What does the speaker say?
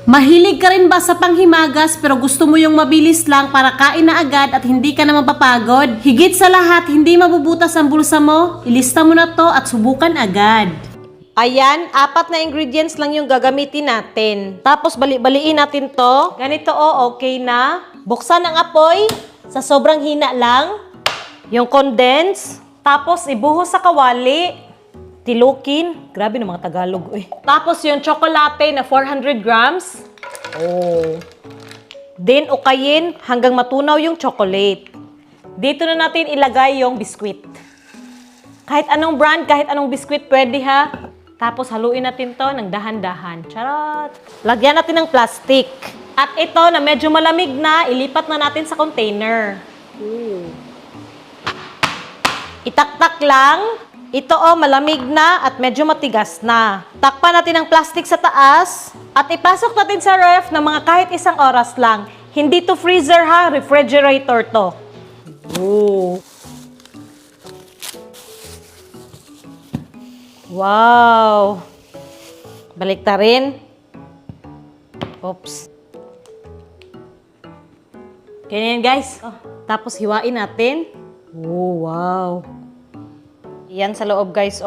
Mahilig ka rin ba sa panghimagas pero gusto mo yung mabilis lang para kain na agad at hindi ka na mapapagod? Higit sa lahat, hindi mabubutas ang bulsa mo? Ilista mo na to at subukan agad. Ayan, 4 na ingredients lang yung gagamitin natin. Tapos bali-baliin natin to. Ganito okay na. Buksan ang apoy sa sobrang hina lang. Yung condense. Tapos ibuhos sa kawali. Tilukin. Grabe ng mga Tagalog. Tapos yung tsokolate na 400 grams. Then ukayin hanggang matunaw yung chocolate. Dito na natin ilagay yung biskwit. Kahit anong brand, kahit anong biskwit pwede ha. Tapos haluin natin to ng dahan-dahan. Charot! Lagyan natin ng plastic. At ito na medyo malamig na, ilipat na natin sa container. Itaktak lang. Ito malamig na at medyo matigas na. Takpan natin ang plastic sa taas at ipasok natin sa ref ng mga kahit 1 oras lang. Hindi to freezer ha, refrigerator to. Wow! Balik ta rin. Oops. Ganyan guys. Tapos hiwain natin. Oh, wow! Yan sa loob guys,